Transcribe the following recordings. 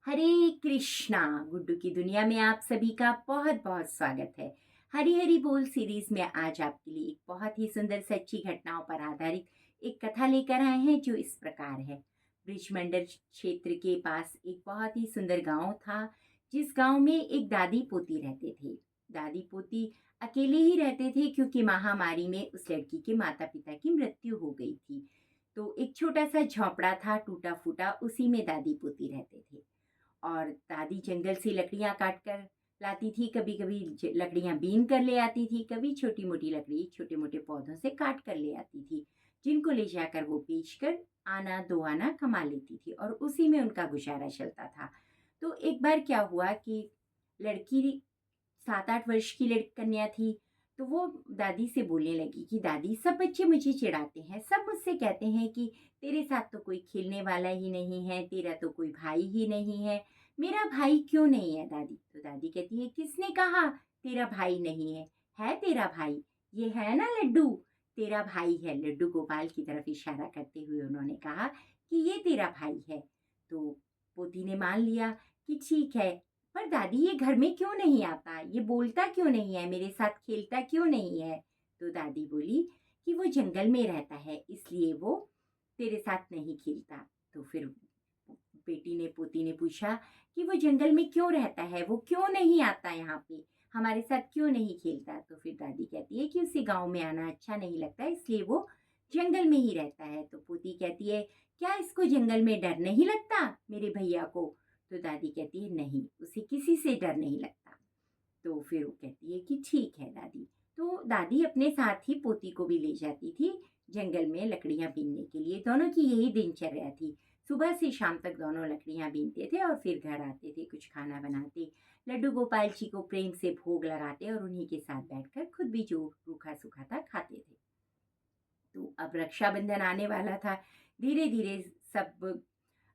हरे कृष्णा। गुड्डू की दुनिया में आप सभी का बहुत बहुत स्वागत है। हरी हरी बोल सीरीज में आज आपके लिए एक बहुत ही सुंदर सच्ची घटनाओं पर आधारित एक कथा लेकर आए हैं जो इस प्रकार है। ब्रिजमंडल क्षेत्र के पास एक बहुत ही सुंदर गांव था, जिस गांव में एक दादी पोती रहते थे। दादी पोती अकेले ही रहते थे क्योंकि महामारी में उस लड़की के माता पिता की मृत्यु हो गई थी। तो एक छोटा सा झोंपड़ा था, टूटा फूटा, उसी में दादी पोती रहते थे। और दादी जंगल से लकड़ियाँ काट कर लाती थी, कभी कभी लकड़ियाँ बीन कर ले आती थी, कभी छोटी मोटी लकड़ी छोटे मोटे पौधों से काट कर ले आती थी, जिनको ले जाकर वो बेच कर आना दो आना कमा लेती थी और उसी में उनका गुजारा चलता था। तो एक बार क्या हुआ कि लड़की 7-8 वर्ष की लड़की कन्या थी। तो वो दादी से बोलने लगी कि दादी, सब बच्चे मुझे चिढ़ाते हैं, सब मुझसे कहते हैं कि तेरे साथ तो कोई खेलने वाला ही नहीं है, तेरा तो कोई भाई ही नहीं है, मेरा भाई क्यों नहीं है दादी? तो दादी कहती है, किसने कहा तेरा भाई नहीं है तेरा भाई, ये है ना लड्डू, तेरा भाई है। लड्डू गोपाल की तरफ इशारा करते हुए उन्होंने कहा कि ये तेरा भाई है। तो पोती ने मान लिया कि ठीक है, पर दादी ये घर में क्यों नहीं आता, ये बोलता क्यों नहीं है, मेरे साथ खेलता क्यों नहीं है? तो दादी बोली कि वो जंगल में रहता है, इसलिए वो तेरे साथ नहीं खेलता। तो फिर बेटी ने पोती ने पूछा कि वो जंगल में क्यों रहता है, वो क्यों नहीं आता यहाँ पे, हमारे साथ क्यों नहीं खेलता? तो फिर दादी कहती है कि उसे गांव में आना अच्छा नहीं लगता, इसलिए वो जंगल में ही रहता है। तो पोती कहती है, क्या इसको जंगल में डर नहीं लगता मेरे भैया को? तो दादी कहती है, नहीं, उसे किसी से डर नहीं लगता। तो फिर वो कहती है कि ठीक है दादी। तो दादी अपने साथ ही पोती को भी ले जाती थी जंगल में लकड़ियां बीनने के लिए। दोनों की यही दिनचर्या थी। सुबह से शाम तक दोनों लकड़ियां बीनते थे और फिर घर आते थे, कुछ खाना बनाते, लड्डू गोपाल जी को प्रेम से भोग लगाते और उन्हीं के साथ बैठकर खुद भी जो रूखा सूखा था खाते थे। तो अब रक्षाबंधन आने वाला था। धीरे धीरे सब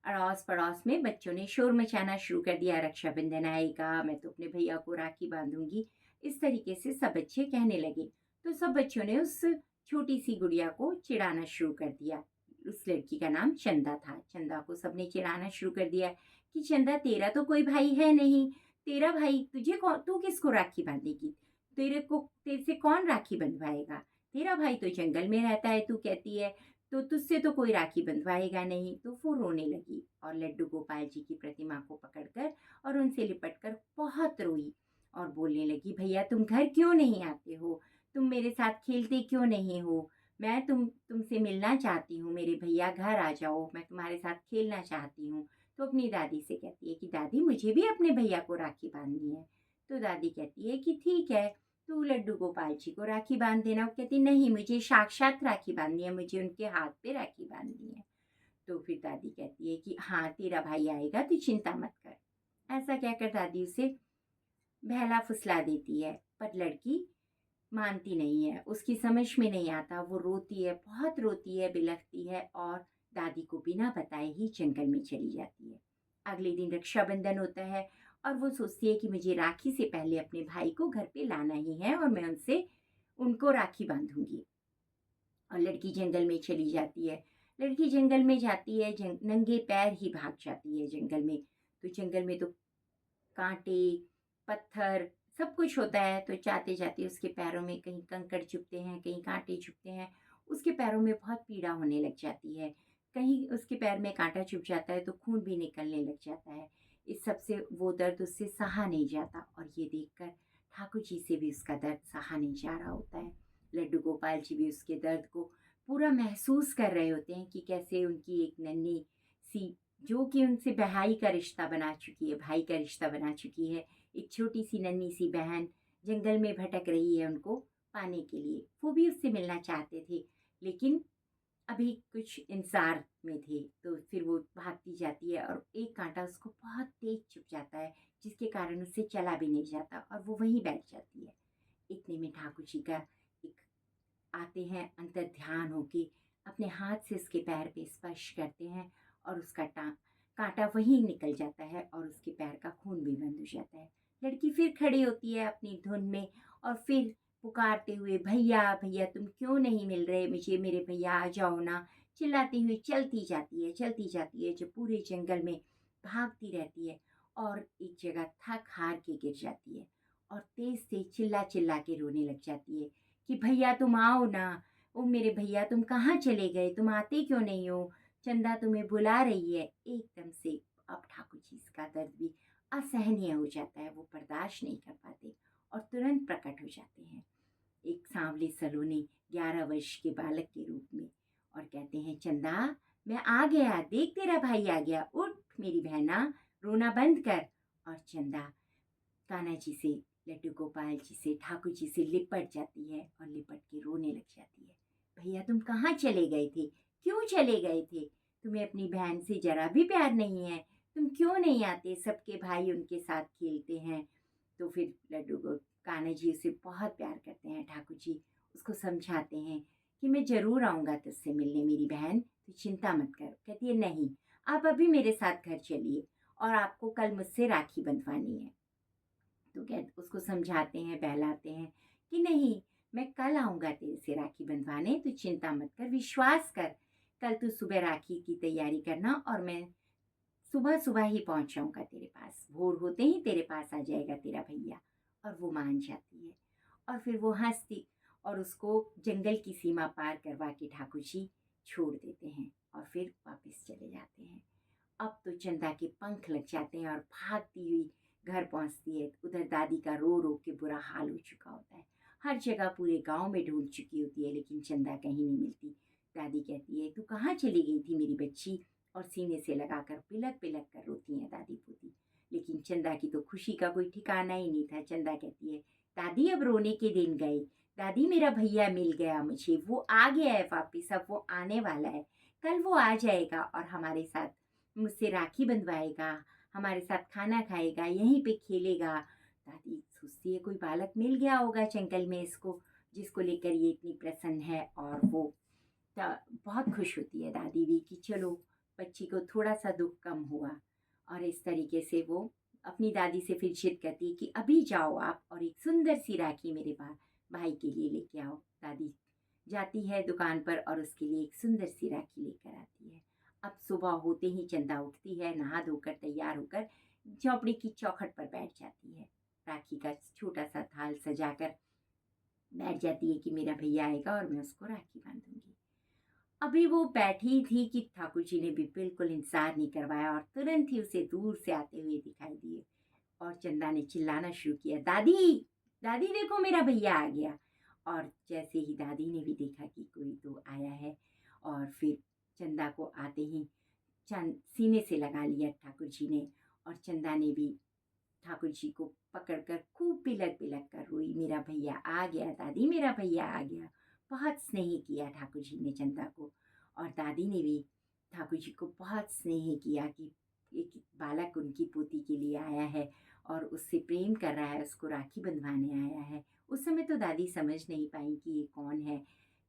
अड़ोस पड़ोस में बच्चों ने शोर मचाना शुरू कर दिया, रक्षाबंधन आएगा, मैं तो अपने भैया को राखी बांधूंगी। इस तरीके से सब बच्चे कहने लगे। तो सब बच्चों ने उस छोटी सी गुड़िया को चिढ़ाना शुरू कर दिया। उस लड़की का नाम चंदा था। चंदा को सबने चिढ़ाना शुरू कर दिया कि चंदा, तेरा तो कोई भाई है नहीं, तेरा भाई तुझे कौन, तू किसको राखी बांधेगी, तेरे से कौन राखी बंधवाएगा, तेरा भाई तो जंगल में रहता है, तू कहती है, तो तुझसे तो कोई राखी बंधवाएगा नहीं। तो वो रोने लगी और लड्डू गोपाल जी की प्रतिमा को पकड़कर और उनसे लिपटकर बहुत रोई और बोलने लगी, भैया तुम घर क्यों नहीं आते हो, तुम मेरे साथ खेलते क्यों नहीं हो, मैं तुमसे मिलना चाहती हूँ, मेरे भैया घर आ जाओ, मैं तुम्हारे साथ खेलना चाहती हूँ। तो अपनी दादी से कहती है कि दादी, मुझे भी अपने भैया को राखी बांधनी है। तो दादी कहती है कि ठीक है, तू लड्डू गोपाल जी को राखी बांध देना। वो कहती, नहीं, मुझे साक्षात राखी बांधनी है, मुझे उनके हाथ पे राखी बांधनी है। तो फिर दादी कहती है कि हाँ, तेरा भाई आएगा, तू चिंता मत कर। ऐसा कहकर दादी उसे बहला फुसला देती है, पर लड़की मानती नहीं है, उसकी समझ में नहीं आता, वो रोती है, बहुत रोती है, बिलखती है और दादी को बिना बताए ही जंगल में चली जाती है। अगले दिन रक्षाबंधन होता है और वो सोचती है कि मुझे राखी से पहले अपने भाई को घर पे लाना ही है और मैं उनसे उनको राखी बांधूंगी। और लड़की जंगल में चली जाती है। लड़की जंगल में जाती है, नंगे पैर ही भाग जाती है जंगल में। तो जंगल में तो कांटे, पत्थर, सब कुछ होता है। तो जाते जाते उसके पैरों में कहीं कंकड़ चुभते हैं, कहीं कांटे चुभते हैं। उसके पैरों में बहुत पीड़ा होने लग जाती है। कहीं उसके पैर में कांटा चुभ जाता है तो खून भी निकलने लग जाता है। इस सब से वो दर्द उससे सहा नहीं जाता और ये देखकर ठाकुर जी से भी उसका दर्द सहा नहीं जा रहा होता है। लड्डू गोपाल जी भी उसके दर्द को पूरा महसूस कर रहे होते हैं कि कैसे उनकी एक नन्ही सी, जो कि उनसे भाई का रिश्ता बना चुकी है, भाई का रिश्ता बना चुकी है, एक छोटी सी नन्ही सी बहन जंगल में भटक रही है उनको पाने के लिए। वो भी उससे मिलना चाहते थे, लेकिन अभी कुछ इंतजार में थे। तो फिर वो भागती जाती है और एक कांटा उसको बहुत तेज चुभ जाता है, जिसके कारण उससे चला भी नहीं जाता और वो वहीं बैठ जाती है। इतने में ठाकुर जी का एक आते हैं, अंतर ध्यान होके अपने हाथ से उसके पैर पे स्पर्श करते हैं और उसका कांटा वहीं निकल जाता है और उसके पैर का खून भी बंद हो जाता है। लड़की फिर खड़ी होती है अपनी धुन में और फिर पुकारते हुए, भैया भैया तुम क्यों नहीं मिल रहे मुझे, मेरे भैया आ जाओ ना, चिल्लाती हुई चलती जाती है, चलती जाती है। जब पूरे जंगल में भागती रहती है और एक जगह थक हार के गिर जाती है और तेज से चिल्ला चिल्ला के रोने लग जाती है कि भैया तुम आओ ना, ओ मेरे भैया तुम कहाँ चले गए, तुम आते क्यों नहीं हो, चंदा तुम्हें बुला रही है। एकदम से अब ठाकुर जी का दर्द भी असहनीय हो जाता है, वो बर्दाश्त नहीं कर पाते और तुरंत प्रकट हो जाते हैं एक सांवले सलोने 11 वर्ष के बालक के रूप में और कहते हैं, चंदा मैं आ गया, देख तेरा भाई आ गया, उठ मेरी बहना, रोना बंद कर। और चंदा कान्हा जी से, लड्डू गोपाल जी से, ठाकुर जी से लिपट जाती है और लिपट के रोने लग जाती है। भैया तुम कहाँ चले गए थे, क्यों चले गए थे, तुम्हें अपनी बहन से जरा भी प्यार नहीं है, तुम क्यों नहीं आते, सबके भाई उनके साथ खेलते हैं। तो फिर लड्डू को कान्हा जी उसे बहुत प्यार करते हैं, ठाकुर जी उसको समझाते हैं कि मैं ज़रूर आऊँगा तुझसे मिलने मेरी बहन, तो चिंता मत कर। कहती है नहीं, आप अभी मेरे साथ घर चलिए और आपको कल मुझसे राखी बंधवानी है। तो कह उसको समझाते हैं, बहलाते हैं कि नहीं, मैं कल आऊँगा तेरे से राखी बंधवाने, तो चिंता मत कर, विश्वास कर, कल तू सुबह राखी की तैयारी करना और मैं सुबह सुबह ही पहुंच जाऊंगा तेरे पास, भोर होते ही तेरे पास आ जाएगा तेरा भैया। और वो मान जाती है और फिर वो हंसती और उसको जंगल की सीमा पार करवा के ठाकुर जी छोड़ देते हैं और फिर वापस चले जाते हैं। अब तो चंदा के पंख लग जाते हैं और भागती हुई घर पहुंचती है। उधर दादी का रो रो के बुरा हाल हो चुका होता है, हर जगह पूरे गांव में ढूंढ चुकी होती है लेकिन चंदा कहीं नहीं मिलती। दादी कहती है, तू कहाँ चली गई थी मेरी बच्ची, और सीने से लगाकर पिलक पिलक कर रोती हैं दादी पोती। लेकिन चंदा की तो खुशी का कोई ठिकाना ही नहीं था। चंदा कहती है, दादी अब रोने के दिन गए, दादी मेरा भैया मिल गया मुझे, वो आ गया है वापिस, अब वो आने वाला है, कल वो आ जाएगा और हमारे साथ मुझसे राखी बंधवाएगा, हमारे साथ खाना खाएगा, यहीं पे खेलेगा। दादी सोचती है कोई बालक मिल गया होगा जंगल में इसको, जिसको लेकर ये इतनी प्रसन्न है। और वो बहुत खुश होती है दादी भी कि चलो बच्ची को थोड़ा सा दुख कम हुआ। और इस तरीके से वो अपनी दादी से फिर जिद करती है कि अभी जाओ आप और एक सुंदर सी राखी मेरे भाई के लिए लेके आओ। दादी जाती है दुकान पर और उसके लिए एक सुंदर सी राखी लेकर आती है। अब सुबह होते ही चंदा उठती है, नहा धोकर तैयार होकर झोपड़ी की चौखट पर बैठ जाती है, राखी का छोटा सा थाल सजाकर बैठ जाती है कि मेरा भैया आएगा और मैं उसको राखी बांधूंगी। अभी वो बैठी थी कि ठाकुर जी ने भी बिल्कुल इंतजार नहीं करवाया और तुरंत ही उसे दूर से आते हुए दिखाई दिए। और चंदा ने चिल्लाना शुरू किया, दादी दादी देखो मेरा भैया आ गया। और जैसे ही दादी ने भी देखा कि कोई तो आया है और फिर चंदा को आते ही चंद सीने से लगा लिया ठाकुर जी ने। और चंदा ने भी ठाकुर जी को पकड़कर खूब बिलक बिलक कर रोई, मेरा भैया आ गया दादी, मेरा भैया आ गया। बहुत स्नेह किया ठाकुर जी ने चंदा को और दादी ने भी ठाकुर जी को बहुत स्नेह किया कि एक बालक उनकी पोती के लिए आया है और उससे प्रेम कर रहा है, उसको राखी बंधवाने आया है। उस समय तो दादी समझ नहीं पाई कि ये कौन है,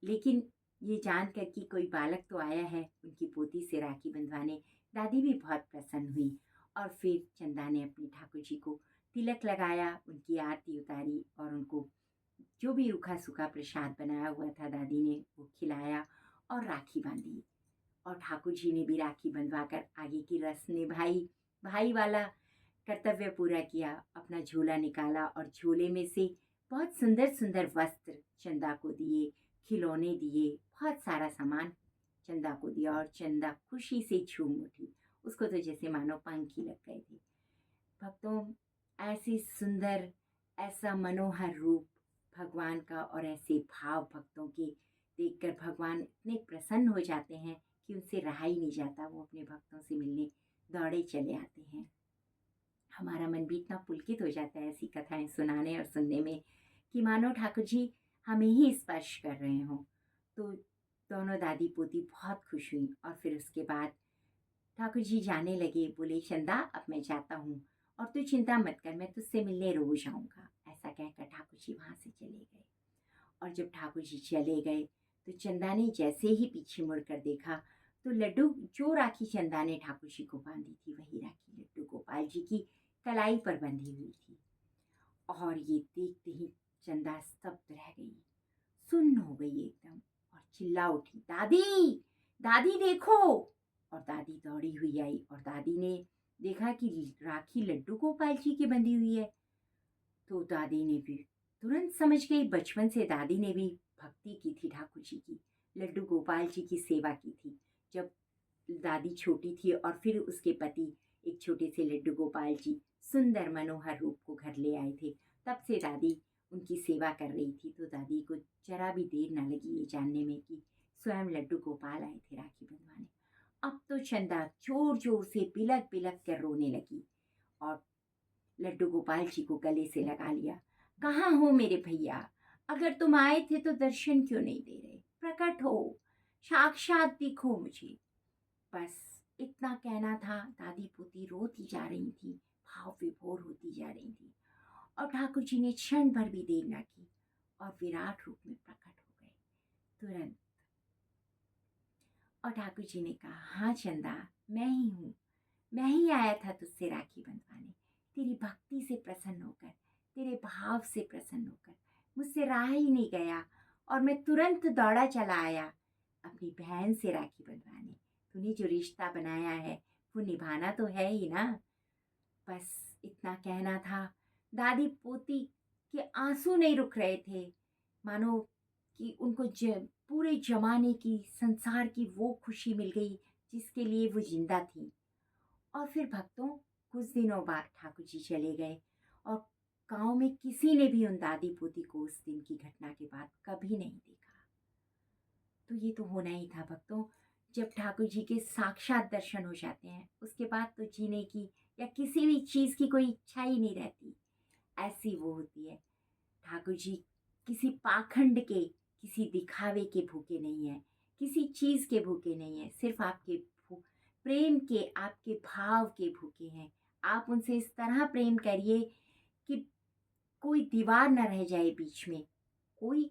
लेकिन ये जानकर कि कोई बालक तो आया है उनकी पोती से राखी बंधवाने, दादी भी बहुत प्रसन्न हुई। और फिर चंदा ने अपने ठाकुर जी को तिलक लगाया, उनकी आरती उतारी और उनको जो भी रूखा सूखा प्रसाद बनाया हुआ था दादी ने वो खिलाया और राखी बांधी। और ठाकुर जी ने भी राखी बंधवाकर आगे की रस्म निभाई, भाई वाला कर्तव्य पूरा किया, अपना झोला निकाला और झोले में से बहुत सुंदर सुंदर वस्त्र चंदा को दिए, खिलौने दिए, बहुत सारा सामान चंदा को दिया और चंदा खुशी से झूम उठी। उसको तो जैसे मानो पंख ही लग गए थे। भक्तों, ऐसी सुंदर, ऐसा मनोहर रूप भगवान का और ऐसे भाव भक्तों के देखकर भगवान इतने प्रसन्न हो जाते हैं कि उनसे रहा ही नहीं जाता, वो अपने भक्तों से मिलने दौड़े चले आते हैं। हमारा मन भी इतना पुलकित हो जाता है ऐसी कथाएं सुनाने और सुनने में कि मानो ठाकुर जी हमें ही स्पर्श कर रहे हों। तो दोनों दादी पोती बहुत खुश हुई और फिर उसके बाद ठाकुर जी जाने लगे, बोले चंदा अब मैं जाता हूँ और तू चिंता मत कर, मैं तुझसे मिलने रोज आऊँगा। ऐसा कहकर ठाकुर जी वहाँ से चले गए। और जब ठाकुर जी चले गए तो चंदा ने जैसे ही पीछे मुड़कर देखा तो लड्डू, जो राखी चंदा ने ठाकुर जी को बांधी थी वही राखी लड्डू गोपाल जी की कलाई पर बंधी हुई थी। और ये देखते ही चंदा स्तब्ध रह गई, सुन्न हो गई एकदम और चिल्ला उठी, दादी दादी देखो। और दादी दौड़ी हुई आई और दादी ने देखा कि राखी लड्डू गोपाल जी की बंधी हुई है। तो दादी ने भी तुरंत समझ गई, बचपन से दादी ने भी भक्ति की थी ठाकुर जी की, लड्डू गोपाल जी की सेवा की थी। जब दादी छोटी थी और फिर उसके पति एक छोटे से लड्डू गोपाल जी सुंदर मनोहर रूप को घर ले आए थे, तब से दादी उनकी सेवा कर रही थी। तो दादी को जरा भी देर न लगी ये जानने में कि स्वयं लड्डू गोपाल आए थे राखी बंधवाने। अब तो चंदा जोर जोर से बिलक बिलक कर रोने लगी और लड्डू गोपाल जी को गले से लगा लिया। कहाँ हो मेरे भैया? अगर तुम आए थे तो दर्शन क्यों नहीं दे रहे? प्रकट हो, साक्षात दिखो मुझे। बस इतना कहना था। दादी पोती रोती जा रही थी, भाव विभोर होती जा रही थी, और ठाकुर जी ने क्षण भर भी देर न की और विराट रूप में प्रकट हो गए तुरंत। और ठाकुर जी ने कहा, हाँ चंदा, मैं ही हूँ, मैं ही आया था तुझसे राखी बंधवाने, तेरी भक्ति से प्रसन्न होकर, तेरे भाव से प्रसन्न होकर। मुझसे रहा ही नहीं गया और मैं तुरंत दौड़ा चला आया अपनी बहन से राखी बंधवाने। तूने जो रिश्ता बनाया है वो निभाना तो है ही ना। बस इतना कहना था। दादी पोती के आंसू नहीं रुक रहे थे, मानो कि उनको पूरे जमाने की, संसार की वो खुशी मिल गई जिसके लिए वो जिंदा थी। और फिर भक्तों, कुछ दिनों बाद ठाकुर जी चले गए और गांव में किसी ने भी उन दादी पोती को उस दिन की घटना के बाद कभी नहीं देखा। तो ये तो होना ही था भक्तों। जब ठाकुर जी के साक्षात दर्शन हो जाते हैं उसके बाद तो जीने की या किसी भी चीज़ की कोई इच्छा ही नहीं रहती, ऐसी वो होती है। ठाकुर जी किसी पाखंड के, किसी दिखावे के भूखे नहीं हैं, किसी चीज़ के भूखे नहीं हैं, सिर्फ आपके प्रेम के, आपके भाव के भूखे हैं। आप उनसे इस तरह प्रेम करिए कि कोई दीवार न रह जाए बीच में। कोई,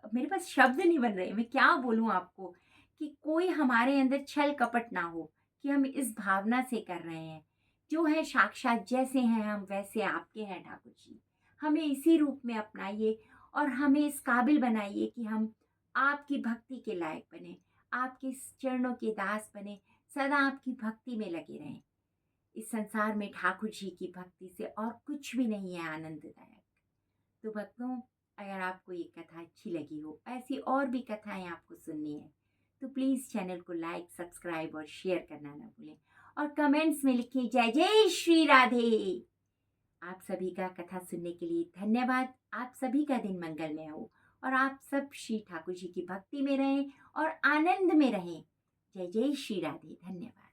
मेरे पास शब्द नहीं बन रहे, मैं क्या बोलूँ आपको, कि कोई हमारे अंदर छल कपट ना हो कि हम इस भावना से कर रहे हैं। जो है साक्षात, जैसे हैं हम वैसे आपके हैं ठाकुर जी। हमें इसी रूप में अपनाइए और हमें इस काबिल बनाइए कि हम आपकी भक्ति के लायक बने, आपके चरणों के दास बने, सदा आपकी भक्ति में लगे रहें। इस संसार में ठाकुर जी की भक्ति से और कुछ भी नहीं है आनंददायक। तो भक्तों, अगर आपको ये कथा अच्छी लगी हो, ऐसी और भी कथाएं आपको सुननी है, तो प्लीज़ चैनल को लाइक, सब्सक्राइब और शेयर करना ना भूलें। और कमेंट्स में लिखिए जय जय श्री राधे। आप सभी का कथा सुनने के लिए धन्यवाद। आप सभी का दिन मंगलमय हो और आप सब श्री ठाकुर जी की भक्ति में रहें और आनंद में रहें। जय जय श्री राधे। धन्यवाद।